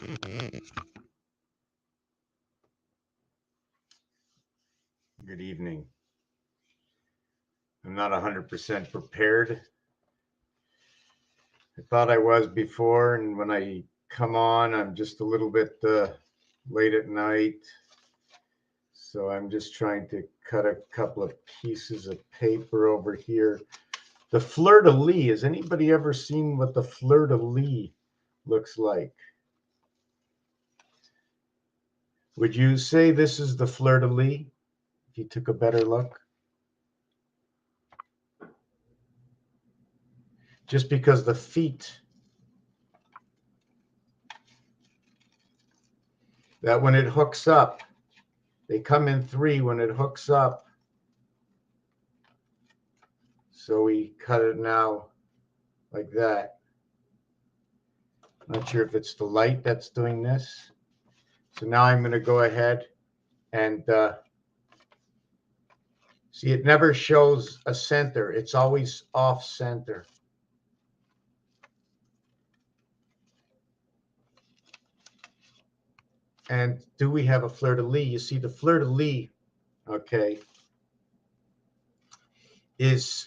Good evening. I'm not 100% prepared. I thought I was before, and when I come on, I'm just a little bit late at night. So I'm just trying to cut a couple of pieces of paper over here. The fleur-de-lis, has anybody ever seen what the fleur-de-lis looks like? Would you say this is the fleur-de-lis if you took a better look? Just because the feet, that when it hooks up, they come in 3 when it hooks up. So we cut it now like that. Not sure if it's the light that's doing this. So now I'm going to go ahead and see, it never shows a center. It's always off center. And do we have a fleur-de-lis? You see, the fleur-de-lis, okay, is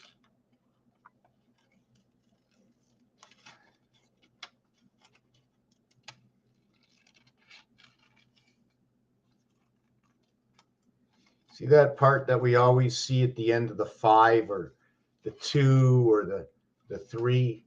see that part that we always see at the end of the 5 or the 2 or the 3?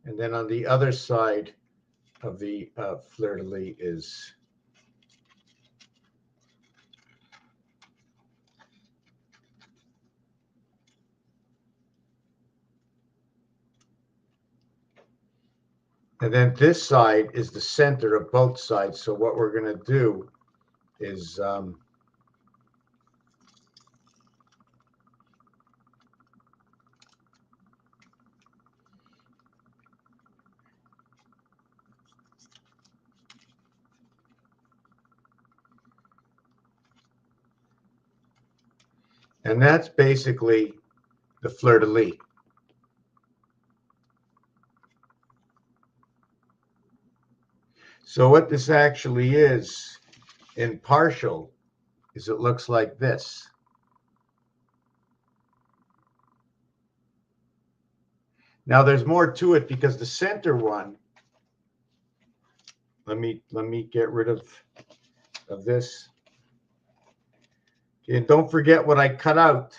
And then on the other side of the fleur-de-lis is and then this side is the center of both sides. So what we're going to do is and that's basically the fleur-de-lis. So what this actually is in partial is it looks like this. Now there's more to it because the center one, let me get rid of this. And don't forget what I cut out.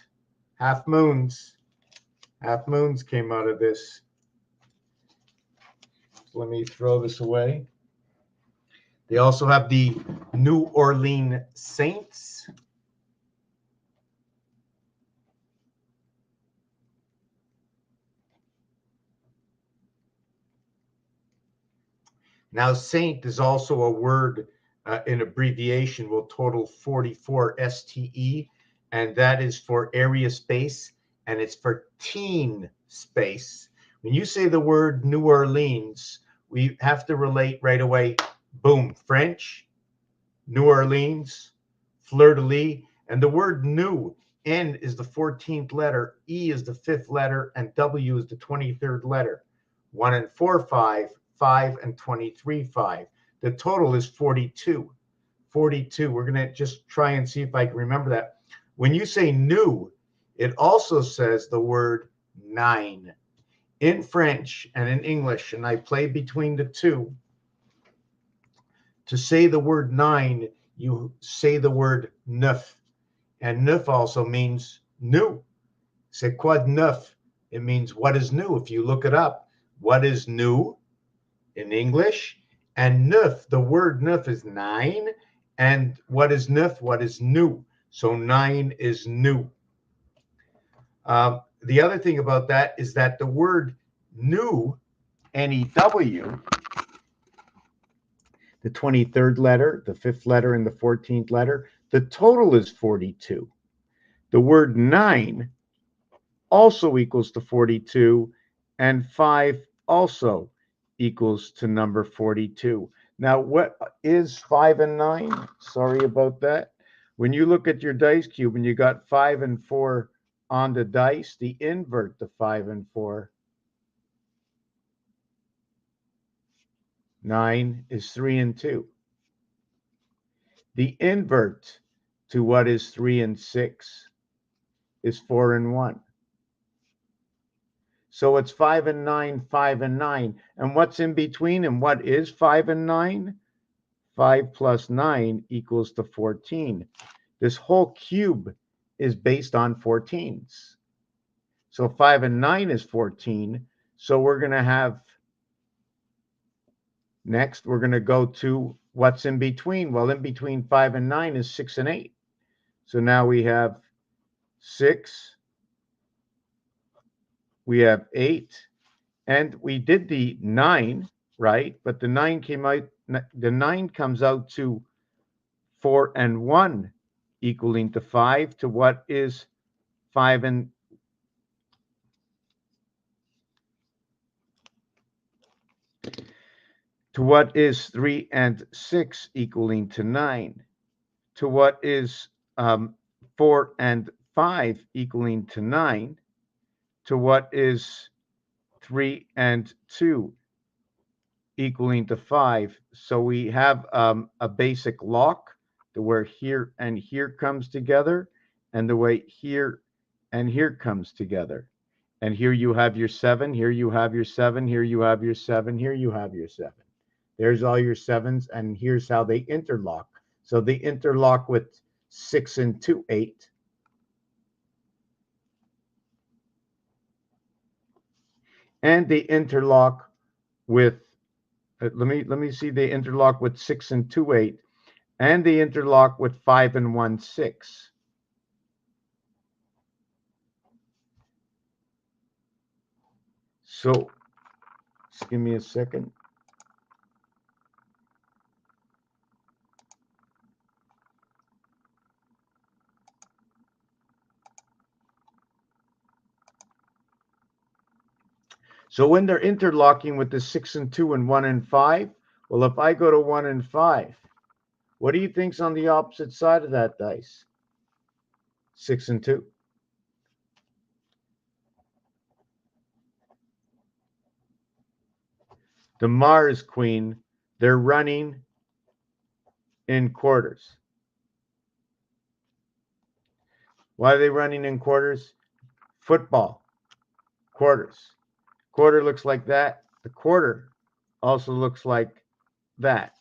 Half moons. Half moons came out of this. So let me throw this away. They also have the New Orleans Saints. Now, saint is also a word in abbreviation, will total 44 STE, and that is for area space, and it's for teen space. When you say the word New Orleans, we have to relate right away. Boom, French, New Orleans, fleur-de-lis, and the word new, N is the 14th letter, E is the 5th letter, and W is the 23rd letter. 1 and 4, 5, 5 and 23, 5. The total is 42. 42. We're going to just try and see if I can remember that. When you say new, it also says the word 9. In French and in English, and I play between the two, to say the word 9, you say the word neuf. And neuf also means new. C'est quoi de neuf? It means what is new. If you look it up, what is new in English? And neuf, the word neuf is 9. And what is neuf? What is new? So 9 is new. The other thing about that is that the word new, N-E-W, the 23rd letter, the 5th letter, and the 14th letter, the total is 42. The word 9 also equals to 42, and 5 also equals to number 42. Now, what is 5 and 9? Sorry about that. When you look at your dice cube and you got 5 and 4 on the dice, the invert to 5 and 4, 9 is 3 and 2. The invert to what is 3 and 6 is 4 and 1. So it's 5 and 9, 5 and 9. And what's in between? And what is 5 and 9? 5 plus 9 equals to 14. This whole cube is based on 14s. So 5 and 9 is 14. So we're going to have, next, we're going to go to what's in between. Well, in between 5 and 9 is 6 and 8. So now we have 6, we have 8, and we did the 9, right? But the 9 comes out to 4 and 1 equaling to 5, to what is 5 and to what is 3 and 6 equaling to 9, to what is 4 and 5 equaling to 9, to what is 3 and 2 equaling to 5. So we have a basic lock to where here and here comes together, and the way here and here comes together. And here you have your 7, here you have your 7, here you have your 7, here you have your 7. There's all your 7s, and here's how they interlock. So they interlock with 6 and 2, 8. And they interlock with, let me see, they interlock with 6 and 2, 8. And they interlock with 5 and 1, 6. So just give me a second. So when they're interlocking with the 6 and 2 and 1 and 5, well, if I go to 1 and 5, what do you think's on the opposite side of that dice? 6 and 2. The Mars Queen, they're running in quarters. Why are they running in quarters? Football, quarters. Quarter looks like that. The quarter also looks like that.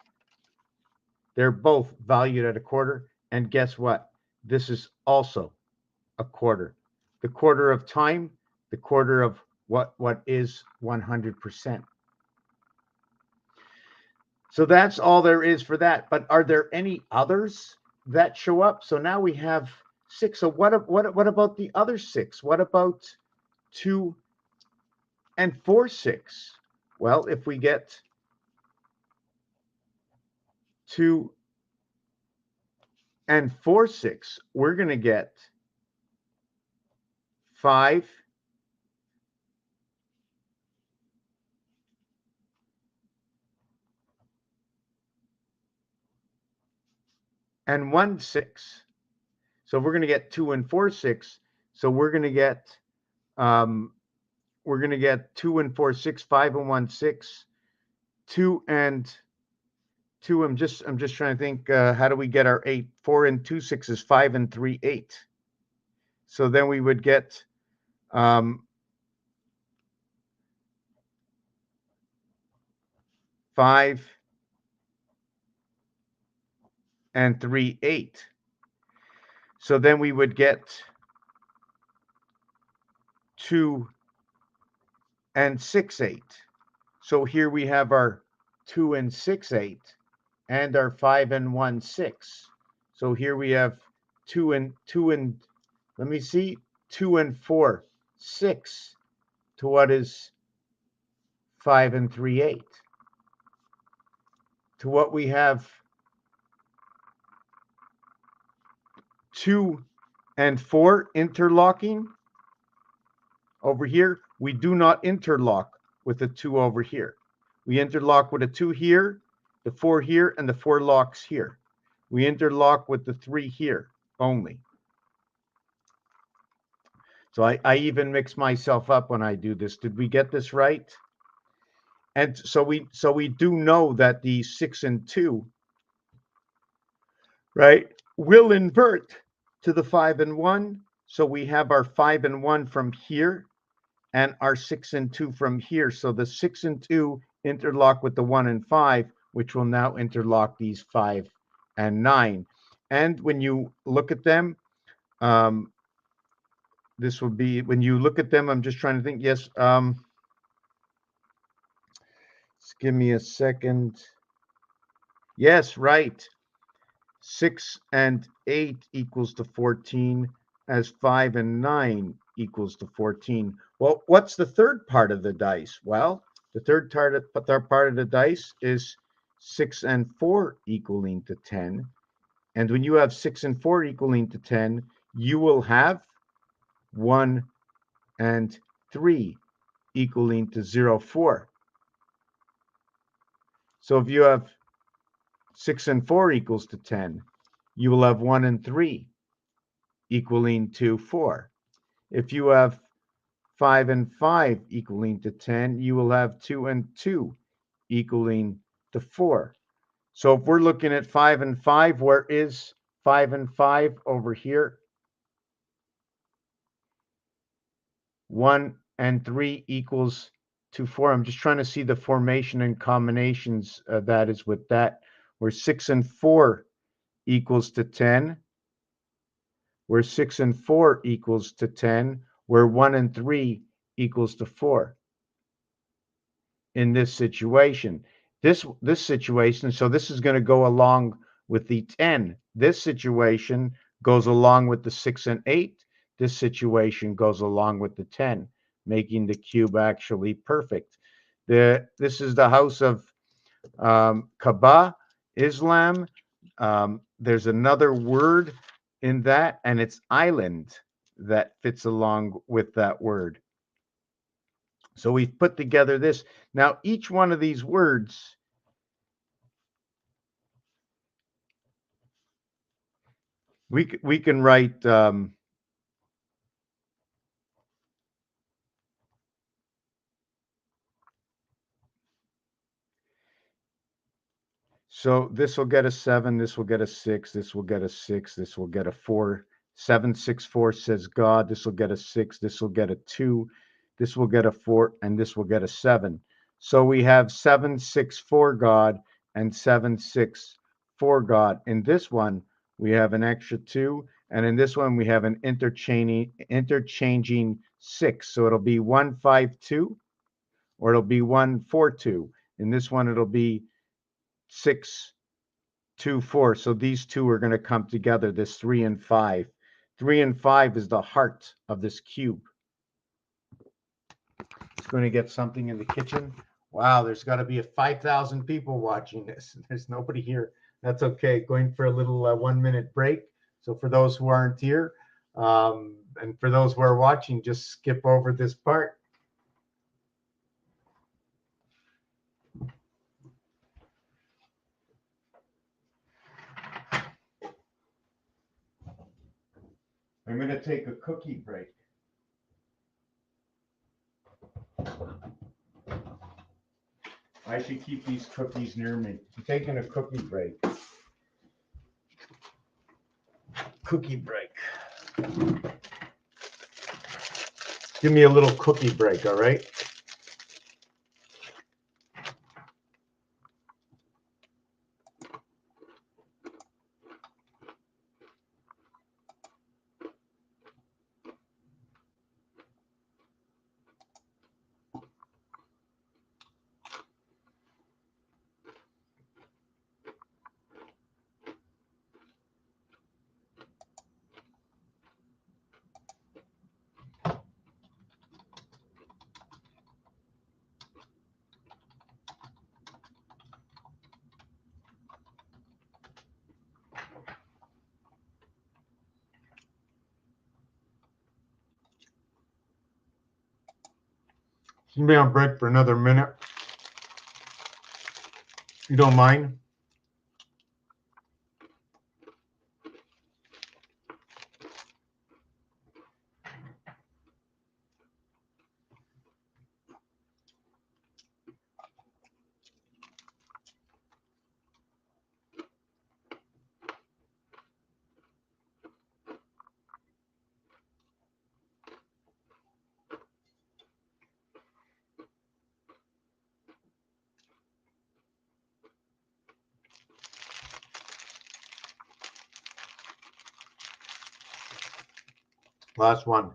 They're both valued at a quarter. And guess what? This is also a quarter. The quarter of time, the quarter of what is 100%. So that's all there is for that. But are there any others that show up? So now we have 6. So what about the other 6? What about 2 and 4, 6? Well, if we get 2 and 4, 6, we're going to get 5 and 1, 6. So we're going to get 2 and 4, 6. So we're going to get 2 and 4, 6, 5 and 1, 6, 2 and 2. I'm just trying to think, how do we get our 8? 4 and 2, 6 is 5 and 3, 8. So then we would get 5 and 3, 8. So then we would get 2 and 6, 8. So here we have our 2 and 6, 8, and our 5 and 1, 6. So here we have 2 and let me see, 2 and 4, 6, to what is 5 and 3, 8. To what we have 2 and 4 interlocking over here. We do not interlock with the 2 over here. We interlock with a 2 here, the 4 here, and the 4 locks here. We interlock with the 3 here only. So I even mix myself up when I do this. Did we get this right? And so we do know that the 6 and 2, right, will invert to the 5 and 1. So we have our 5 and 1 from here and our 6 and 2 from here. So the 6 and 2 interlock with the 1 and 5, which will now interlock these 5 and 9. And when you look at them, this will be, when you look at them, I'm just trying to think. Yes. Just give me a second. Yes, right. 6 and 8 equals to 14, as 5 and 9 equals to 14. Well, what's the third part of the dice? Well, the third part of the dice is 6 and 4 equaling to 10. And when you have 6 and 4 equaling to 10, you will have 1 and 3 equaling to 0, 4. So if you have 6 and 4 equals to 10, you will have 1 and 3 equaling to 4. If you have 5 and 5 equaling to 10, you will have 2 and 2 equaling to 4. So if we're looking at 5 and 5, where is 5 and 5 over here? 1 and 3 equals to 4. I'm just trying to see the formation and combinations that is with that, where 6 and 4 equals to 10, where 6 and 4 equals to 10, where 1 and 3 equals to 4 in this situation. This situation, so this is going to go along with the 10. This situation goes along with the 6 and 8. This situation goes along with the 10, making the cube actually perfect. This is the house of Kaaba, Islam. There's another word in that, and it's island that fits along with that word. So we've put together this. Now, each one of these words we can write so this will get a 7, this will get a 6, this will get a 6, this will get a 4. 7, 6, 4 says God. This will get a 6, this will get a 2, this will get a 4, and this will get a 7. So we have 7, 6, 4 God and 7, 6, 4 God. In this one, we have an extra 2, and in this one, we have an interchanging 6. So it'll be 1, 5, 2, or it'll be 1, 4, 2. In this one, it'll be 6, 2, 4. So these two are going to come together, this 3 and 5. 3 and 5 is the heart of this cube. It's going to get something in the kitchen. Wow, there's got to be 5,000 people watching this. There's nobody here. That's okay. Going for a little 1-minute break. So for those who aren't here, and for those who are watching, just skip over this part. I'm going to take a cookie break. I should keep these cookies near me. I'm taking a cookie break. Cookie break. Give me a little cookie break, all right? Be on break for another minute. You don't mind? Last one.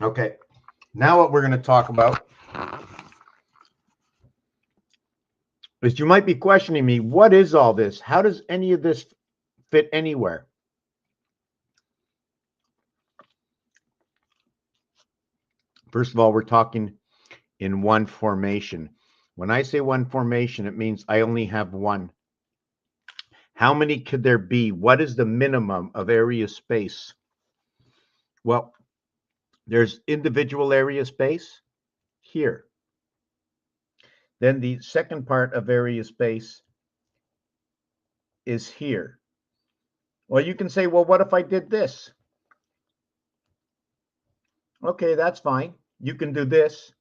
Okay. Now what we're going to talk about is you might be questioning me, what is all this? How does any of this fit anywhere? First of all, we're talking in one formation. When I say one formation, it means I only have one. How many could there be? What is the minimum of area space? Well, there's individual area space here. Then the second part of area space is here. Well, you can say, well, what if I did this? Okay, that's fine. You can do this,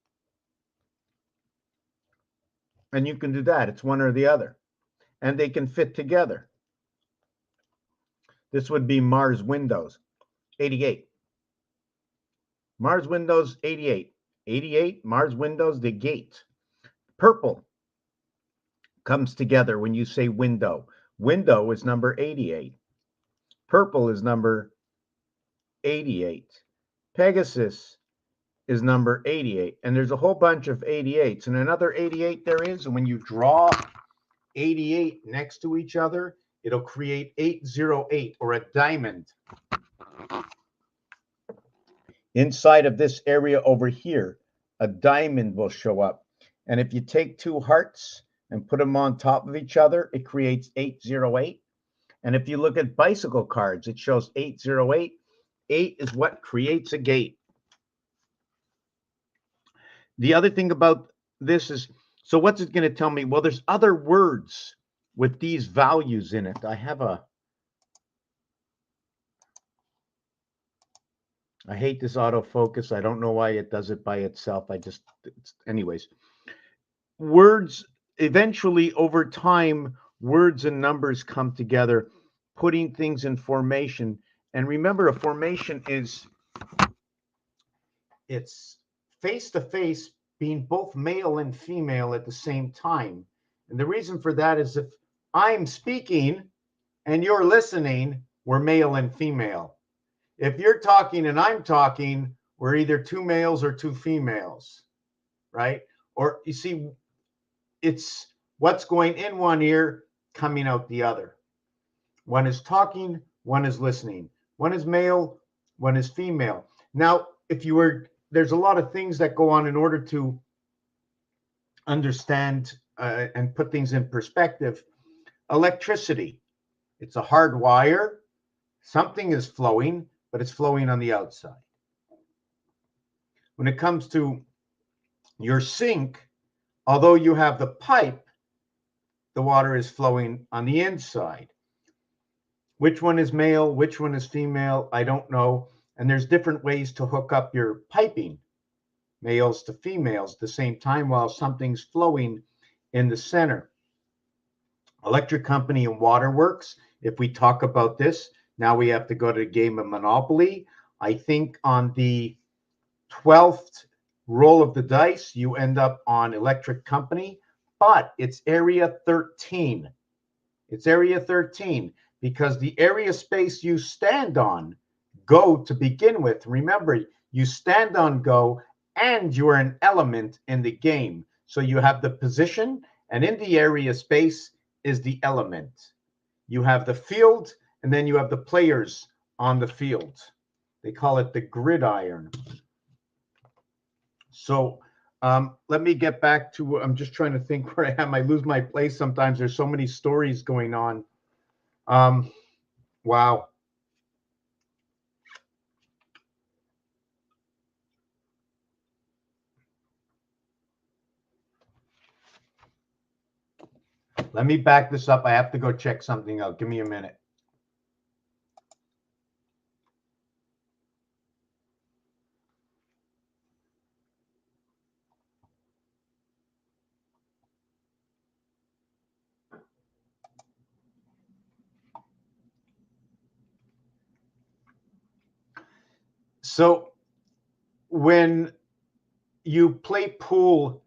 and you can do that. It's one or the other, and they can fit together. This would be Mars Windows, 88. Mars Windows, 88. 88, Mars Windows, the gate. Purple comes together when you say window. Window is number 88. Purple is number 88. Pegasus is number 88. And there's a whole bunch of 88s. And another 88 there is. And when you draw 88 next to each other, it'll create 808 or a diamond. Inside of this area over here, a diamond will show up. And if you take two hearts and put them on top of each other, it creates 808. And if you look at bicycle cards, it shows 808. 8 is what creates a gate. The other thing about this is, so what's it going to tell me? Well, there's other words with these values in it. I hate this autofocus. I don't know why it does it by itself. Anyways. Words, eventually over time, words and numbers come together, putting things in formation. And remember, a formation it's face-to-face being both male and female at the same time. And the reason for that is if I'm speaking and you're listening, we're male and female. If you're talking and I'm talking, we're either two males or two females, right? Or you see, it's what's going in one ear, coming out the other. One is talking, one is listening. One is male, one is female. Now, there's a lot of things that go on in order to understand and put things in perspective. Electricity, it's a hard wire. Something is flowing, but it's flowing on the outside. When it comes to your sink, although you have the pipe, the water is flowing on the inside. Which one is male? Which one is female? I don't know. And there's different ways to hook up your piping, males to females, at the same time while something's flowing in the center. Electric company and waterworks. If we talk about this, now we have to go to the game of Monopoly. I think on the 12th roll of the dice, you end up on electric company. but it's area 13. It's area 13 because the area space you stand on, go to begin with. Remember, you stand on go and you're an element in the game. So you have the position, and in the area space is the element. You have the field, and then you have the players on the field. They call it the gridiron. So let me get back to, I'm just trying to think where I am. I lose my place sometimes. There's so many stories going on. Wow. Let me back this up. I have to go check something out. Give me a minute. So when you play pool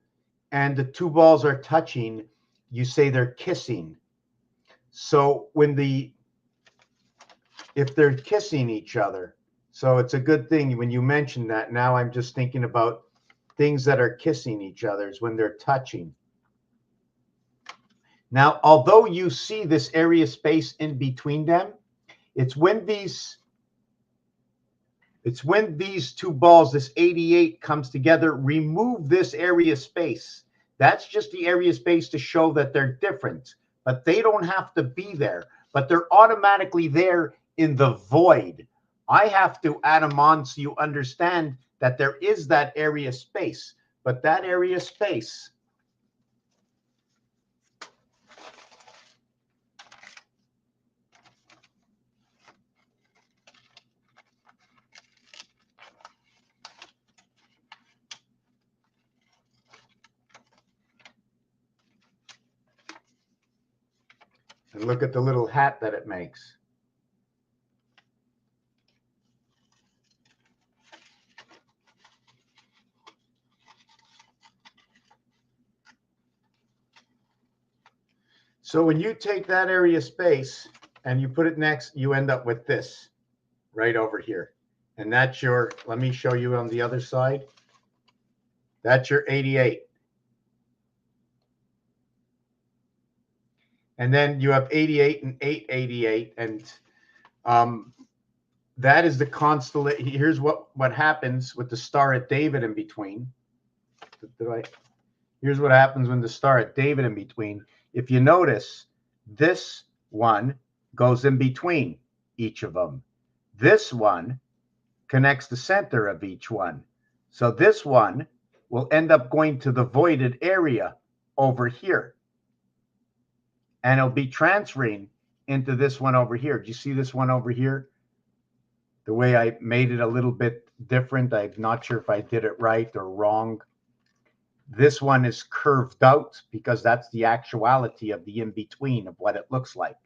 and the two balls are touching, you say they're kissing. So if they're kissing each other, so it's a good thing when you mention that. Now I'm just thinking about things that are kissing each other is when they're touching. Now, although you see this area space in between them, it's when these two balls, this 88 comes together, remove this area space. That's just the area space to show that they're different, but they don't have to be there, but they're automatically there in the void. I have to add them on so you understand that there is that area space, but that area space and look at the little hat that it makes. So when you take that area space and you put it next, you end up with this right over here. And that's your, let me show you on the other side. That's your 88. And then you have 88 and 888. And that is the constellation. Here's what happens with the Star at David in between. Here's what happens when the Star at David in between. If you notice, this one goes in between each of them. This one connects the center of each one. So this one will end up going to the voided area over here. And it'll be transferring into this one over here. Do you see this one over here? The way I made it a little bit different. I'm not sure if I did it right or wrong. This one is curved out because that's the actuality of the in-between of what it looks like.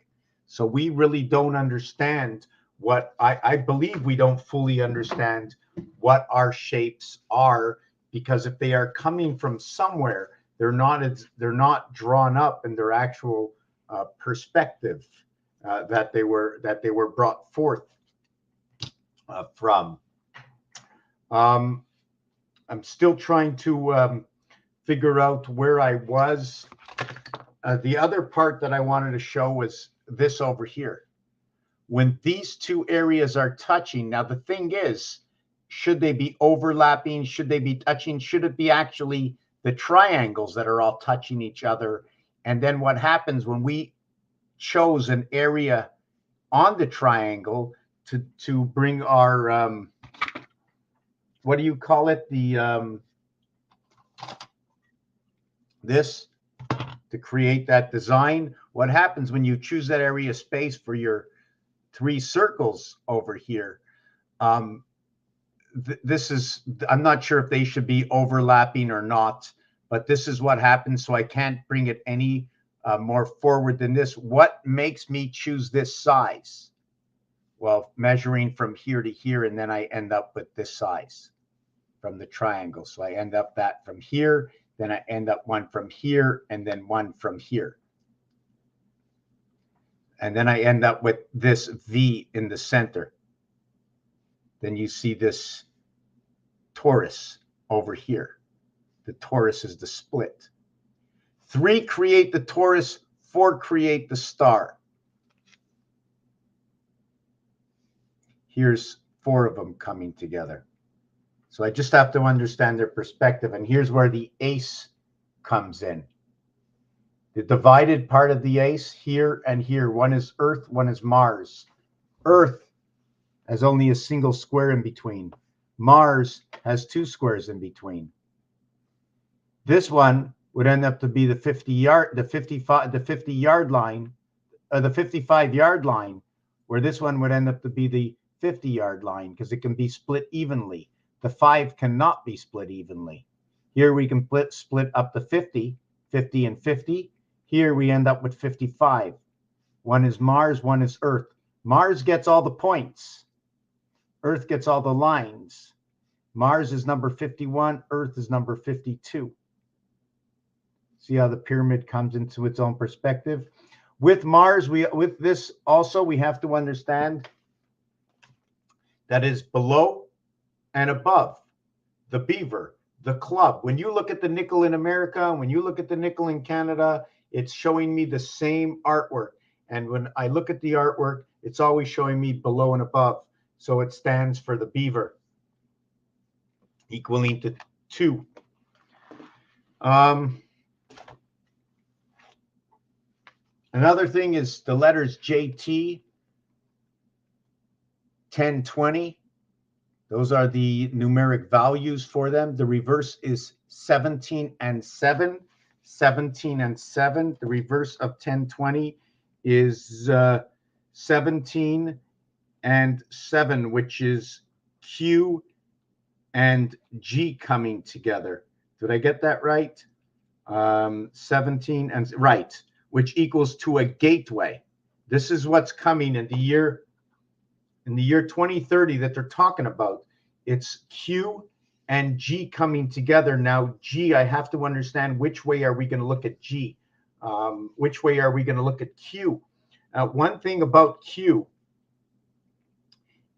So we really don't understand what, I believe we don't fully understand what our shapes are, because if they are coming from somewhere, they're not drawn up in their actual perspective that they were brought forth from. I'm still trying to figure out where I was. The other part that I wanted to show was this over here. When these two areas are touching, now the thing is, should they be overlapping? Should they be touching? Should it be actually the triangles that are all touching each other? And then what happens when we chose an area on the triangle to bring our, what do you call it? This, to create that design. What happens when you choose that area space for your three circles over here? This is, I'm not sure if they should be overlapping or not, but this is what happens. So I can't bring it any more forward than this. What makes me choose this size? Well, measuring from here to here, and then I end up with this size from the triangle. So I end up that from here then I end up one from here, and then one from here. And then I end up with this V in the center. Then you see this torus over here. The torus is the split. 3 create the torus, 4 create the star. Here's 4 of them coming together. So I just have to understand their perspective. And here's where the ace comes in. The divided part of the ace here and here. One is Earth, one is Mars. Earth has only a single square in between. Mars has 2 squares in between. This one would end up to be the 55-yard line, where this one would end up to be the 50-yard line because it can be split evenly. The 5 cannot be split evenly. Here we can split up to 50, 50 and 50. Here we end up with 55. One is Mars, one is Earth. Mars gets all the points. Earth gets all the lines. Mars is number 51, Earth is number 52. See how the pyramid comes into its own perspective? With Mars, with this also, we have to understand that is below and above the beaver, the club. When you look at the nickel in America, when you look at the nickel in Canada, it's showing me the same artwork. And when I look at the artwork, it's always showing me below and above. So it stands for the beaver, equaling to 2. Another thing is the letters JT, 1020. Those are the numeric values for them. The reverse is 17 and 7. 17 and 7. The reverse of 1020 is 17 and 7, which is Q and G coming together. Did I get that right? 17 and right, which equals to a gateway. This is what's coming in the year 2030 that they're talking about. It's Q and G coming together. Now, G, I have to understand which way are we going to look at G? Which way are we going to look at Q? One thing about Q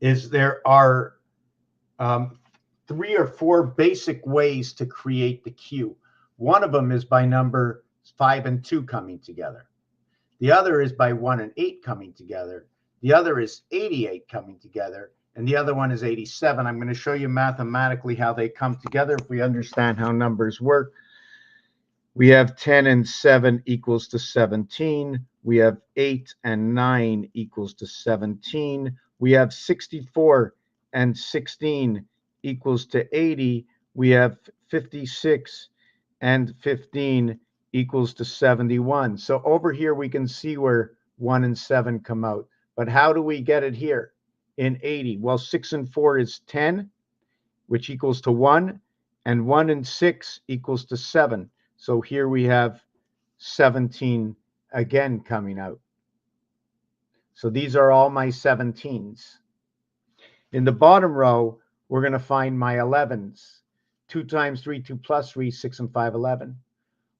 is there are 3 or 4 basic ways to create the Q. One of them is by number 5 and 2 coming together. The other is by 1 and 8 coming together. The other is 88 coming together. And the other one is 87. I'm going to show you mathematically how they come together if we understand how numbers work. We have 10 and 7 equals to 17. We have 8 and 9 equals to 17. We have 64 and 16 equals to 80. We have 56 and 15 equals to 71. So over here we can see where 1 and 7 come out. But how do we get it here in 80? Well, 6 and 4 is 10, which equals to 1, and 1 and 6 equals to 7. So here we have 17 again coming out. So these are all my 17s. In the bottom row, we're going to find my 11s. 2 times 3, 2 plus 3, 6 and 5, 11.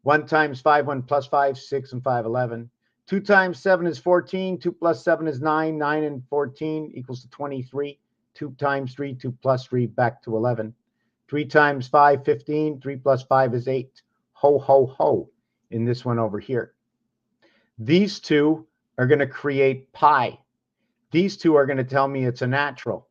1 times 5, 1 plus 5, 6 and 5, 11. 2 times 7 is 14. 2 plus 7 is 9. 9 and 14 equals to 23. 2 times 3, 2 plus 3, back to 11. 3 times 5, 15. 3 plus 5 is 8. Ho, ho, ho, in this one over here. These two are going to create pi. These two are going to tell me it's a natural.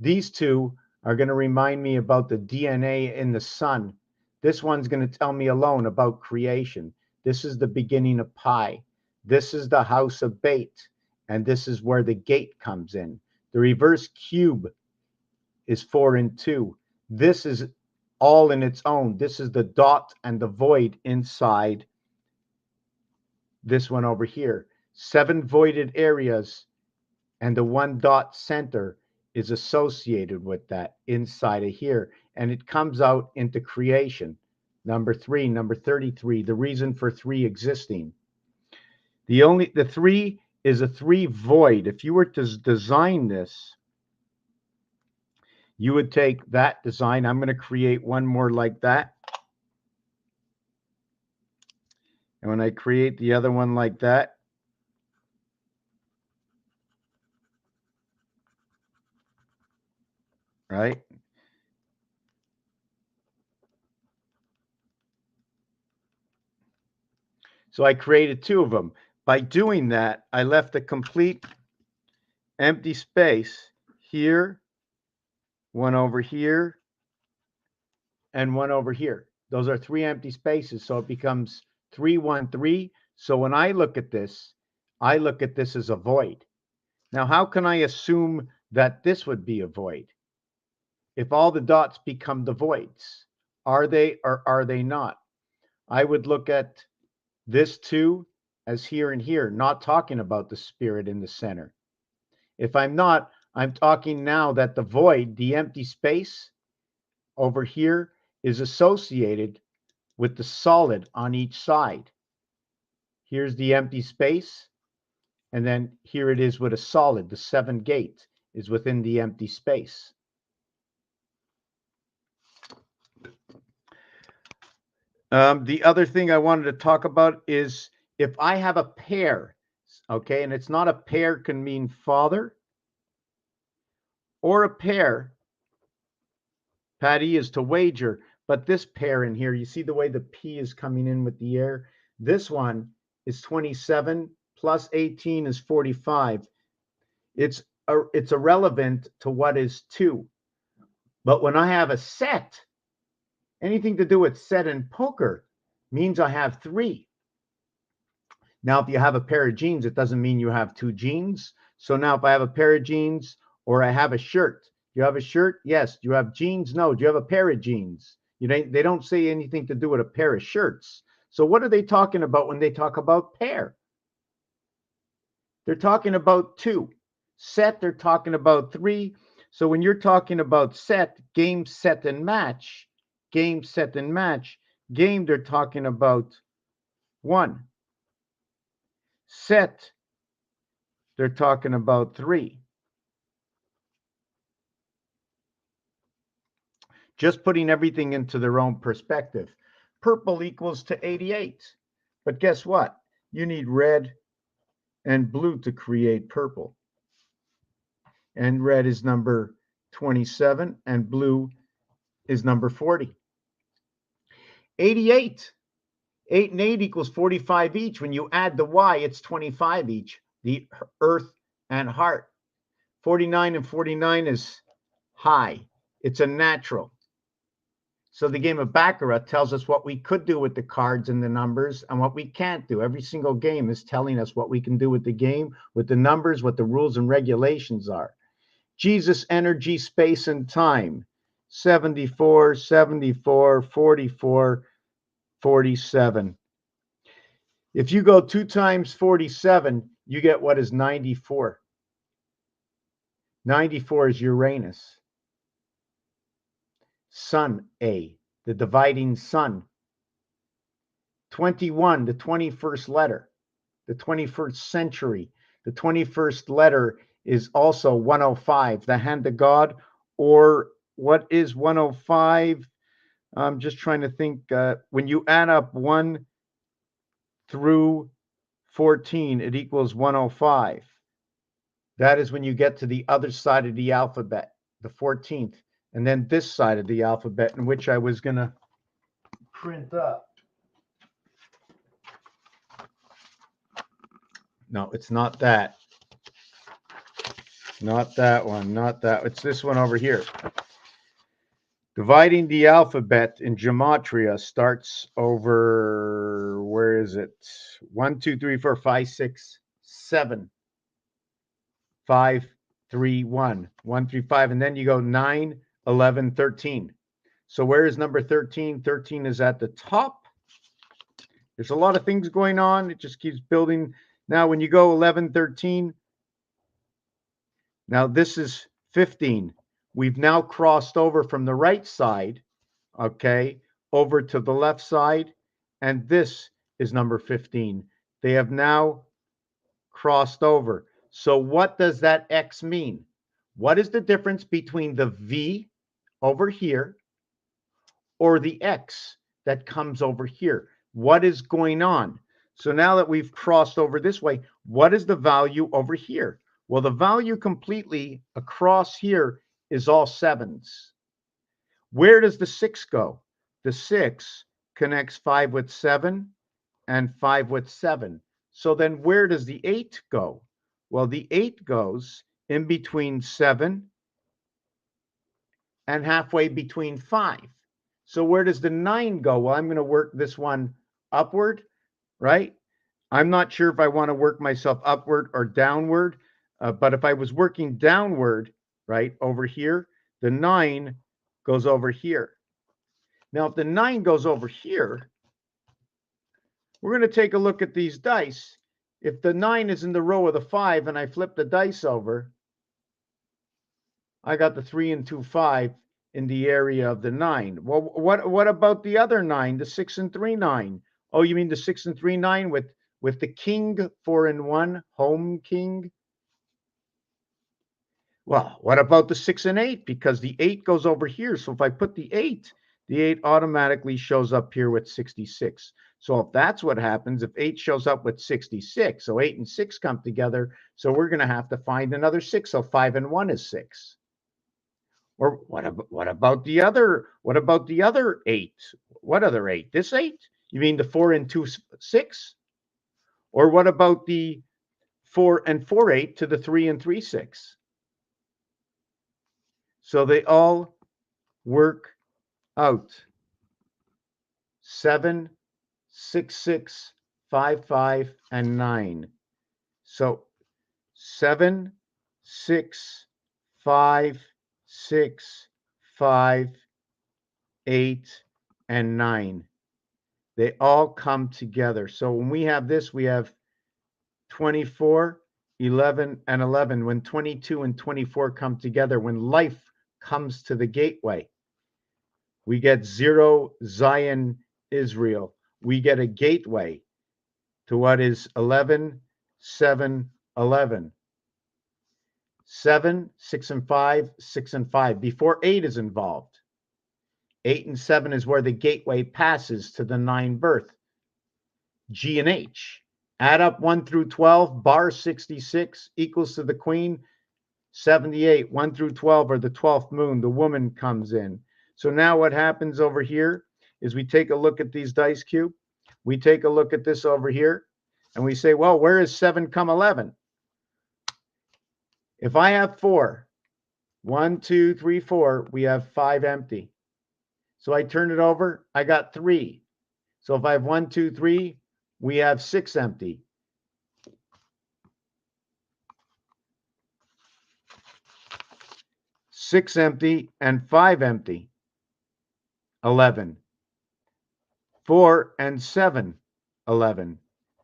These two are going to remind me about the DNA in the sun. This one's going to tell me alone about creation. This is the beginning of pi. This is the house of bait. And this is where the gate comes in. The reverse cube is 4 and 2. This is all in its own. This is the dot and the void inside this one over here. 7 voided areas and the 1 dot center is associated with that inside of here. And it comes out into creation. Number 3, number 33, the reason for 3 existing. The 3 is a 3 void. If you were to design this, you would take that design. I'm going to create one more like that. And when I create the other one like that, right? So I created two of them. By doing that, I left a complete empty space here, one over here, and one over here. Those are three empty spaces. So it becomes 3, 1, 3. So when I look at this as a void. Now, how can I assume that this would be a void? If all the dots become the voids, are they or are they not? I would look at this too as here and here, not talking about the spirit in the center. If I'm not, I'm talking now that the void, the empty space over here, is associated with the solid on each side. Here's the empty space, and then here it is with a solid. The 7 gate is within the empty space. The other thing I wanted to talk about is if I have a pair, okay, and it's not a pair can mean father or a pair. Patty is to wager, but this pair in here, you see the way the P is coming in with the air? This one is 27 plus 18 is 45. It's irrelevant to what is 2. But when I have a set, anything to do with set in poker means I have 3. Now, if you have a pair of jeans, it doesn't mean you have 2 jeans. So now if I have a pair of jeans or I have a shirt, you have a shirt? Yes. Do you have jeans? No. Do you have a pair of jeans? They don't say anything to do with a pair of shirts. So what are they talking about when they talk about pair? They're talking about 2. Set, they're talking about 3. So when you're talking about set, game, set, and match, game, set, and match, game, they're talking about 1. Set, they're talking about 3. Just putting everything into their own perspective. Purple equals to 88. But guess what? You need red and blue to create purple. And red is number 27 and blue is number 40. 88. 8 and 8 equals 45 each. When you add the Y, it's 25 each. The earth and heart. 49 and 49 is high. It's a natural. So the game of Baccarat tells us what we could do with the cards and the numbers and what we can't do. Every single game is telling us what we can do with the game, with the numbers, what the rules and regulations are. Jesus, energy, space, and time. 74, 74, 44, 47. If you go 2 times 47, you get what is 94. 94 is Uranus. Sun, A, the dividing sun. 21, the 21st letter, the 21st century. The 21st letter is also 105, the hand of God. Or what is 105? I'm just trying to think. When you add up 1 through 14, it equals 105. That is when you get to the other side of the alphabet, the 14th. And then this side of the alphabet, in which I was going to print up. No, it's not that. Not that one. Not that. It's this one over here. Dividing the alphabet in gematria starts over, where is it? 1, 2, 3, 4, 5, 6, 7. 5, 3, 1. 1, 3, 5. And then you go 9, 11, 13. So where is number 13? 13 is at the top. There's a lot of things going on. It just keeps building. Now, when you go 11, 13, now this is 15. We've now crossed over from the right side, okay, over to the left side. And this is number 15. They have now crossed over. So what does that X mean? What is the difference between the V over here or the X that comes over here? What is going on? So now that we've crossed over this way, what is the value over here? Well, the value completely across here is all sevens. Where does the 6 go? The 6 connects 5 with 7 and 5 with 7. So then where does the 8 go? Well, the 8 goes in between 7 and halfway between 5. So where does the 9 go? Well, I'm going to work this one upward, right? I'm not sure if I want to work myself upward or downward, but if I was working downward, right, over here, the 9 goes over here. Now, if the 9 goes over here, we're going to take a look at these dice. If the 9 is in the row of the 5 and I flip the dice over, I got the 3 and 2, 5 in the area of the 9. Well, what about the other 9, the 6 and 3, 9? Oh, you mean the 6 and 3, 9 with the king 4 and 1, home king? Well, what about the 6 and 8? Because the 8 goes over here. So if I put the 8 automatically shows up here with 66. So if that's what happens, if 8 shows up with 66, so 8 and 6 come together. So we're going to have to find another 6. So 5 and 1 is 6. Or what about the other 8? What other 8? This 8? You mean the 4 and 2, 6? Or what about the 4 and 4, 8 to the 3 and 3, 6? So they all work out. 7, 6, 6, 5, 5, and 9. So 7, 6, 5, 6, 5, 8, and 9. They all come together. So when we have this, we have 24, 11, and 11. When 22 and 24 come together, when life comes to the gateway, we get 0, Zion, Israel. We get a gateway to what is 11, 7, 11. 7, 6, and 5, 6 and 5, before 8 is involved. 8 and 7 is where the gateway passes to the 9 birth. G and H. Add up 1 through 12, bar 66 equals to the queen, 78. 1 through 12 are the 12th moon. The woman comes in. So now what happens over here is we take a look at these dice cube. We take a look at this over here, and we say, well, where is 7 come 11? If I have 4, 1, 2, 3, 4, we have 5 empty. So I turn it over, I got 3. So if I have 1, 2, 3, we have 6 empty. 6 empty and 5 empty. 11. 4 and 7, 11.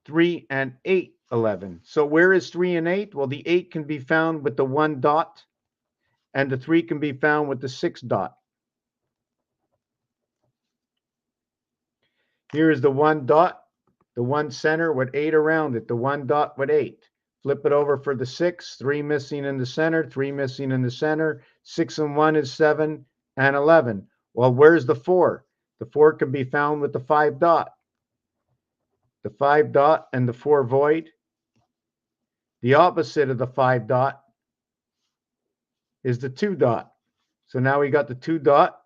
3 and 8, 11. So where is 3 and 8? Well, the 8 can be found with the 1 dot, and the 3 can be found with the 6 dot. Here is the 1 dot, the 1 center with 8 around it, the 1 dot with 8. Flip it over for the 6, 3 missing in the center, 3 missing in the center. 6 and 1 is 7 and 11. Well, where's the 4? The 4 can be found with the 5 dot. The 5 dot and the 4 void. The opposite of the 5 dot is the 2 dot. So now we got the 2 dot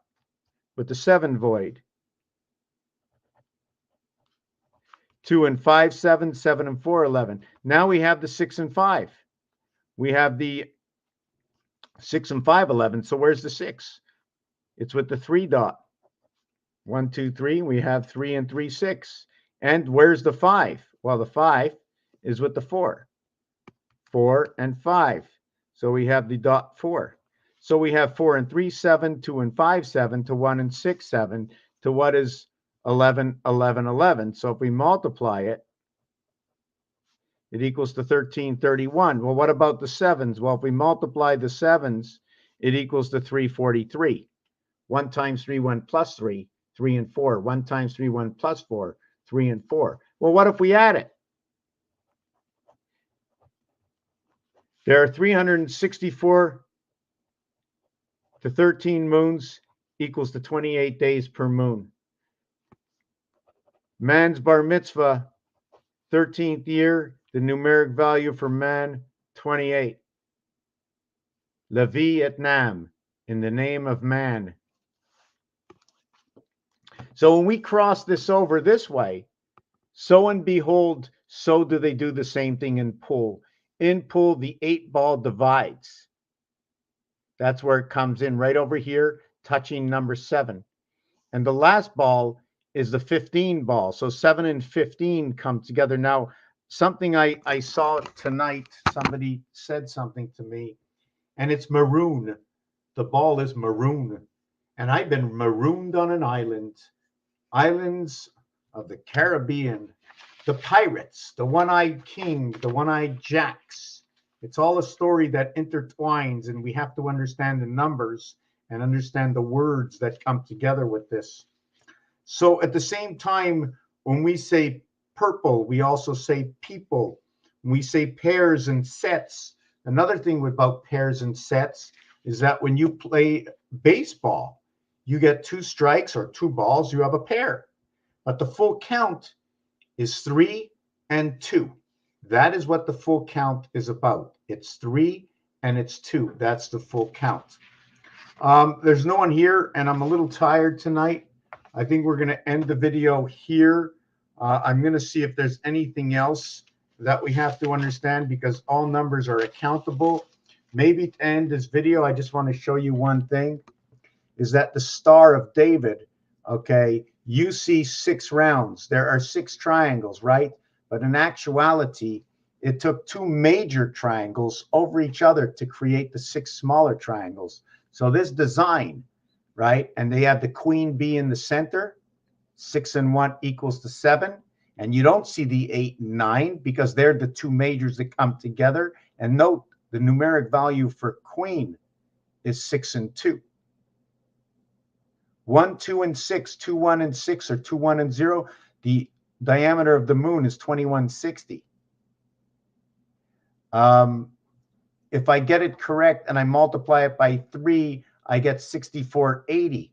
with the 7 void. 2 and 5, 7, 7 and 4, 11. Now we have the 6 and 5. We have the 6 and 5, 11. So where's the 6? It's with the 3 dot. 1, 2, 3. We have 3 and 3, 6. And where's the 5? Well, the 5 is with the 4. 4 and 5. So we have the dot 4. So we have 4 and 3, 7, 2 and 5, 7, to 1 and 6, 7, to what is 11, 11, 11. So if we multiply it, it equals to 13, 31. Well, what about the 7s? Well, if we multiply the 7s, it equals to 343. 1 times 3, 1 plus 3, 3 and 4. 1 times 3, 1 plus 4, 3 and 4. Well, what if we add it? There are 364 to 13 moons equals to 28 days per moon. Man's bar mitzvah 13th year, the numeric value for man, 28. La vie et nam, in the name of man. So when we cross this over this way, so and behold, so do they do the same thing in pool. In pool, the 8-ball divides. That's where it comes in, right over here, touching number 7. And the last ball is the 15 ball. So 7 and 15 come together. Now, something I saw tonight, somebody said something to me, and it's maroon. The ball is maroon. And I've been marooned on an island, islands of the Caribbean, the pirates, the one-eyed king, the one-eyed jacks. It's all a story that intertwines, and we have to understand the numbers and understand the words that come together with this. So at the same time, when we say purple, we also say people. When we say pairs and sets, another thing about pairs and sets is that when you play baseball, you get 2 strikes or 2 balls, you have a pair. But the full count is 3 and 2. That is what the full count is about. It's 3 and it's 2. That's the full count. There's no one here, and I'm a little tired tonight. I think we're going to end the video here. I'm going to see if there's anything else that we have to understand, because all numbers are accountable. Maybe to end this video, I just want to show you one thing, is that the Star of David, okay, you see 6 rounds. There are 6 triangles, right? But in actuality, it took 2 major triangles over each other to create the 6 smaller triangles. So this design, right, and they have the queen bee in the center, 6 and 1 equals to 7. And you don't see the 8 and 9 because they're the 2 majors that come together. And note, the numeric value for queen is 6 and 2. 1, 2, and 6, 2, 1, and 6, or 2, 1, and 0. The diameter of the moon is 2160. If I get it correct and I multiply it by 3, I get 6480.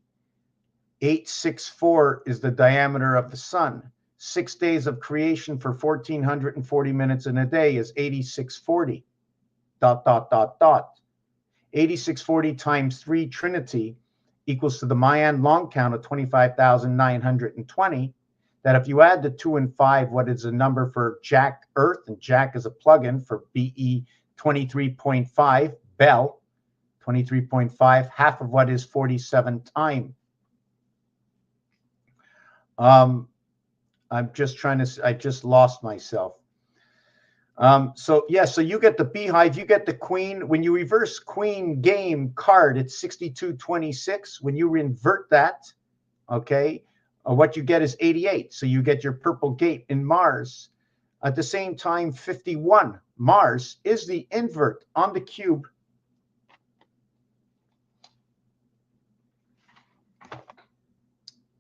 864 is the diameter of the sun. 6 days of creation for 1440 minutes in a day is 8640. ... 8640 times 3 Trinity equals to the Mayan long count of 25,920. That if you add the 2 and 5, what is the number for Jack Earth? And Jack is a plugin for BE 23.5, Bell 23.5, half of what is 47 time. I'm just trying to, I just lost myself. So yeah, so you get the beehive, you get the queen. When you reverse queen game card, it's 6226. When you invert that, okay, what you get is 88. So you get your purple gate in Mars. At the same time, 51, Mars is the invert on the cube.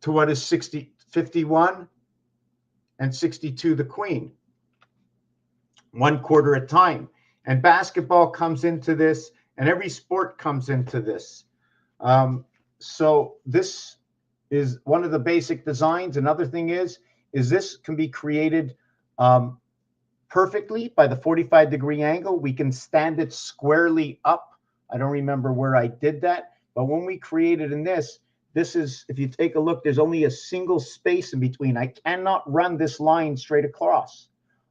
To what is 51 and 62, the queen. 1 quarter at a time. And basketball comes into this, and every sport comes into this. So this is one of the basic designs. Another thing is this can be created perfectly by the 45-degree angle. We can stand it squarely up. I don't remember where I did that, but when we created in this is, if you take a look, there's only a single space in between. I cannot run this line straight across.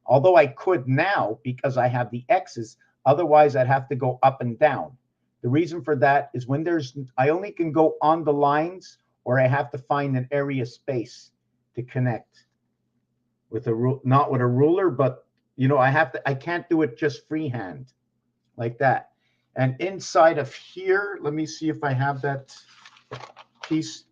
Although I could now because I have the X's, otherwise I'd have to go up and down. The reason for that is when I only can go on the lines, or I have to find an area space to connect with not with a ruler, but you know, I can't do it just freehand like that. And inside of here, let me see if I have that piece.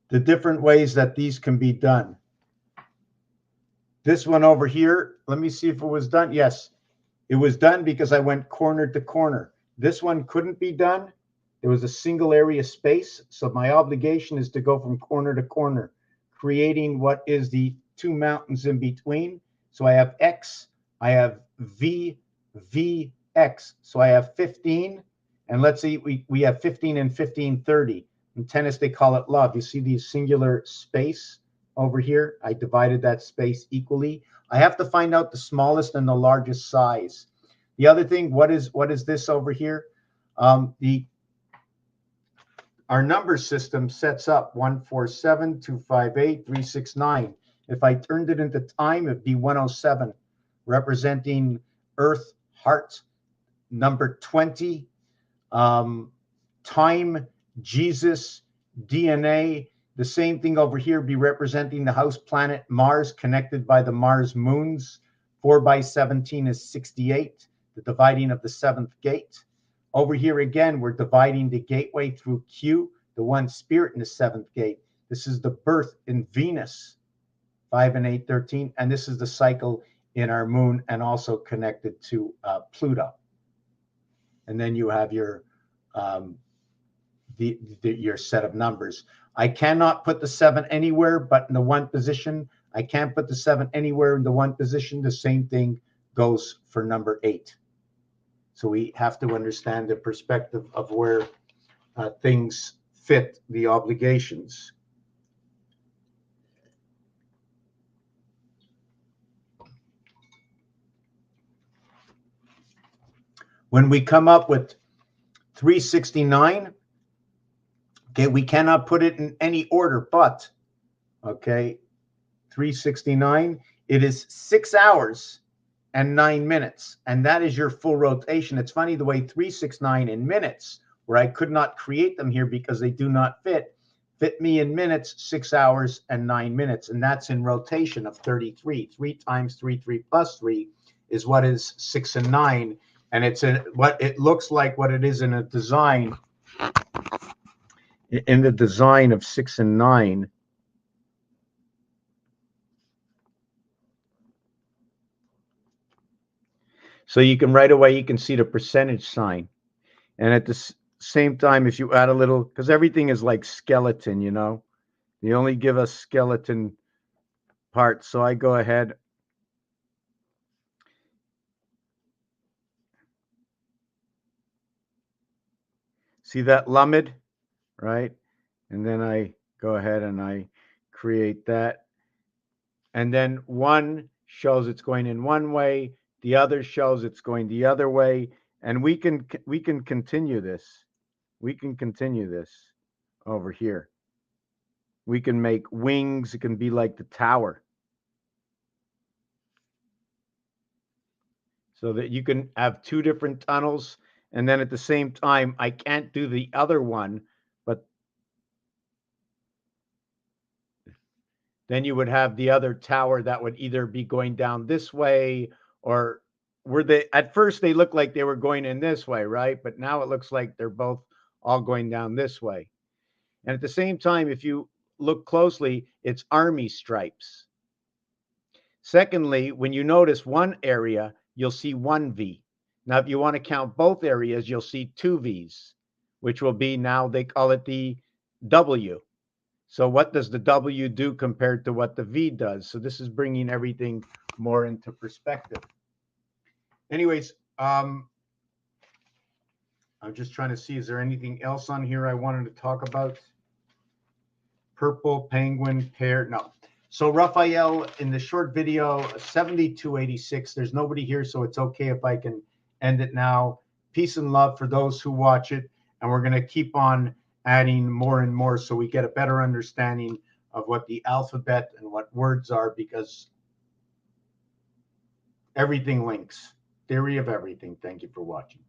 The different ways that these can be done. This one over here, let me see if it was done. Yes, it was done because I went corner to corner. This one couldn't be done. There was a single area space. So my obligation is to go from corner to corner, creating what is the 2 mountains in between. So I have X, I have V, V, X. So I have 15, And let's see, we have 15 and 15, 30. In tennis, they call it love. You see the singular space over here? I divided that space equally. I have to find out the smallest and the largest size. The other thing, what is this over here? Our number system sets up 147, 258, 369. If I turned it into time, it'd be 107, representing Earth, heart, number 20, time, Jesus, DNA. The same thing over here be representing the house planet Mars, connected by the Mars moons. 4 by 17 is 68, the dividing of the seventh gate. Over here again, we're dividing the gateway through Q, the one spirit in the seventh gate. This is the birth in Venus, 5 and 8, 13. And this is the cycle in our moon and also connected to Pluto. And then you have your your set of numbers. I cannot put the 7 anywhere but in the 1 position. I can't put the 7 anywhere in the 1 position. The same thing goes for number 8. So we have to understand the perspective of where things fit the obligations. When we come up with 369, okay, we cannot put it in any order, but, okay, 369, it is 6 hours and 9 minutes, and that is your full rotation. It's funny the way 369 in minutes, where I could not create them here because they do not fit me in minutes, 6 hours and 9 minutes, and that's in rotation of 33. 3 times 3, 3 plus 3 is what is 6 and 9, and it's what it looks like what it is in a design. In the design of 6 and 9, so you can right away, you can see the percentage sign. And at the same time, if you add a little, because everything is like skeleton, you know, they only give us skeleton parts. So I go ahead. See that Lamed, right? And then I go ahead and I create that. And then one shows it's going in one way. The other shows it's going the other way. And we can continue this. We can continue this over here. We can make wings. It can be like the tower. So that you can have 2 different tunnels. And then at the same time, I can't do the other one, but then you would have the other tower that would either be going down this way, or were they, at first they looked like they were going in this way, right? But now it looks like they're both all going down this way. And at the same time, if you look closely, it's army stripes. Secondly, when you notice one area, you'll see 1 V. Now, if you want to count both areas, you'll see 2 Vs, which will be, now they call it the W. So what does the W do compared to what the V does? So this is bringing everything more into perspective. Anyways, I'm just trying to see, is there anything else on here I wanted to talk about? Purple, penguin, pear, no. So Raphael, in the short video, 7286, there's nobody here, so it's okay if I can end it now. Peace and love for those who watch it, and we're going to keep on adding more and more so we get a better understanding of what the alphabet and what words are, because everything links. Theory of everything. Thank you for watching.